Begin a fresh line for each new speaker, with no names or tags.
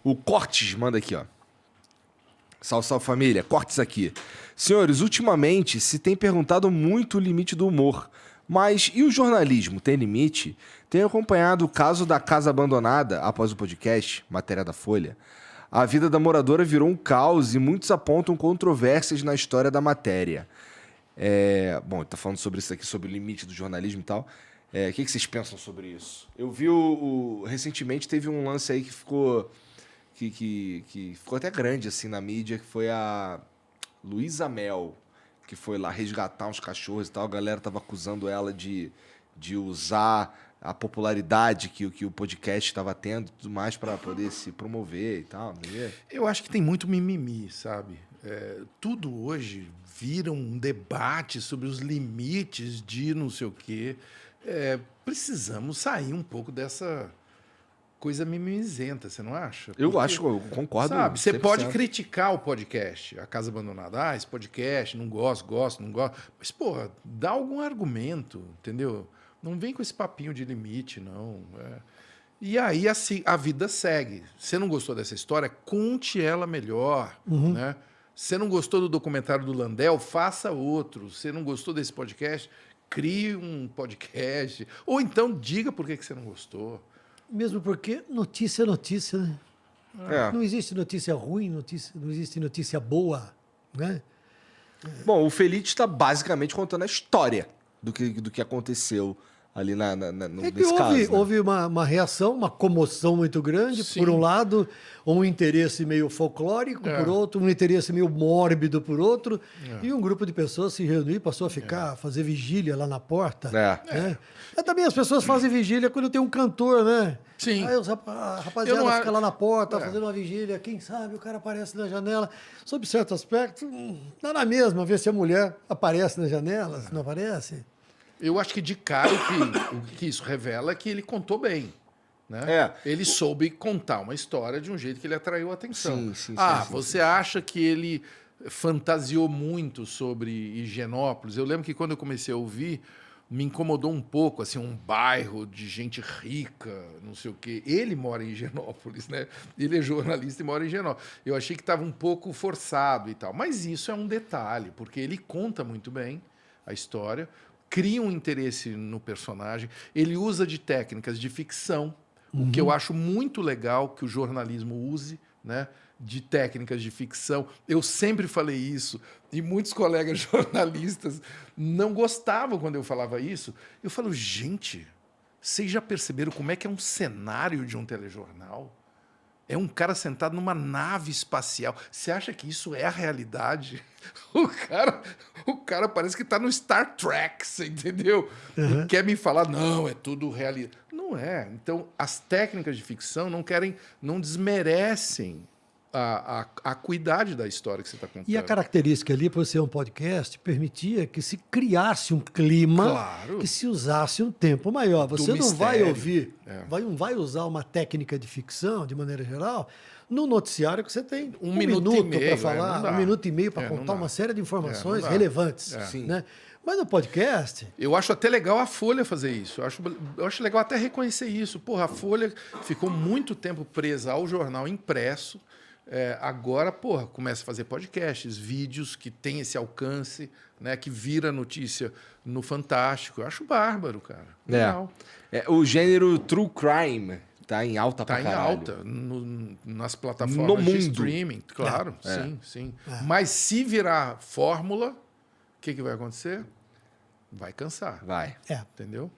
O Cortes manda aqui, ó. Salve, salve família, Cortes aqui. Senhores, ultimamente se tem perguntado muito o limite do humor. Mas e o jornalismo, tem limite? Tenho acompanhado o caso da Casa Abandonada após o podcast, matéria da Folha. A vida da moradora virou um caos e muitos apontam controvérsias na história da matéria. Bom, ele tá falando sobre isso aqui, sobre o limite do jornalismo e tal. O que vocês pensam sobre isso? Eu vi recentemente teve um lance aí que ficou que ficou até grande assim na mídia, que foi a Luísa Mel, que foi lá resgatar uns cachorros e tal. A galera tava acusando ela de usar a popularidade que o podcast estava tendo e tudo mais para poder se promover e tal. Né?
Eu acho que tem muito mimimi, sabe? Tudo hoje vira um debate sobre os limites de não sei o quê. Precisamos sair um pouco dessa coisa mimizenta, você não acha?
Eu concordo.
Sabe, você
100%.
pode criticar o podcast, A Casa Abandonada. Esse podcast, não gosto, não gosto. Mas, porra, dá algum argumento, entendeu? Não vem com esse papinho de limite, não. E aí, assim, a vida segue. Você não gostou dessa história? Conte ela melhor, né? Você não gostou do documentário do Landel? Faça outro. Você não gostou desse podcast? Crie um podcast. Ou então, diga por que você não gostou.
Mesmo porque notícia é notícia, né? Não existe notícia ruim, não existe notícia boa, né?
Bom, o Feliz está basicamente contando a história do que aconteceu ali nesse caso. Né?
Houve uma reação, uma comoção muito grande.
Sim.
Por um lado, um interesse meio folclórico, por outro, um interesse meio mórbido, por outro. E um grupo de pessoas se reuniu e passou a fazer vigília lá na porta. Né? Também as pessoas fazem vigília quando tem um cantor, né?
Sim.
Aí a rapaziada fica lá na porta fazendo uma vigília. Quem sabe o cara aparece na janela. Sob certo aspecto, dá na mesma ver se a mulher aparece na janela, se não aparece.
Eu acho que de cara o que isso revela é que ele contou bem. Né? Ele soube contar uma história de um jeito que ele atraiu a atenção. Sim, você acha que ele fantasiou muito sobre Higienópolis? Eu lembro que quando eu comecei a ouvir, me incomodou um pouco, assim, um bairro de gente rica, não sei o quê. Ele mora em Higienópolis, né? Ele é jornalista e mora em Higienópolis. Eu achei que estava um pouco forçado e tal. Mas isso é um detalhe, porque ele conta muito bem a história, cria um interesse no personagem, ele usa de técnicas de ficção, o que eu acho muito legal que o jornalismo use, né? De técnicas de ficção. Eu sempre falei isso, e muitos colegas jornalistas não gostavam quando eu falava isso. Eu falo, gente, vocês já perceberam como é que é um cenário de um telejornal? É um cara sentado numa nave espacial. Você acha que isso é a realidade? O cara parece que está no Star Trek, você entendeu? E quer me falar, não, é tudo realidade. Não é. Então, as técnicas de ficção não desmerecem a acuidade da história que você está contando.
E a característica ali, por ser um podcast, permitia que se criasse um clima, que se usasse um tempo maior. Você não vai ouvir, não vai usar uma técnica de ficção, de maneira geral, no noticiário que você tem um minuto para falar, 1 minuto e meio para contar uma série de informações relevantes. Né? Mas no podcast...
Eu acho até legal a Folha fazer isso. Eu acho legal até reconhecer isso. Porra, a Folha ficou muito tempo presa ao jornal impresso. Agora, começa a fazer podcasts, vídeos que tem esse alcance, né, que vira notícia no Fantástico. Eu acho bárbaro, cara. Legal.
O gênero True Crime tá em alta pra caralho.
Tá em alta nas plataformas de streaming, claro. Sim. Mas se virar fórmula, o que vai acontecer? Vai cansar.
Vai.
Entendeu?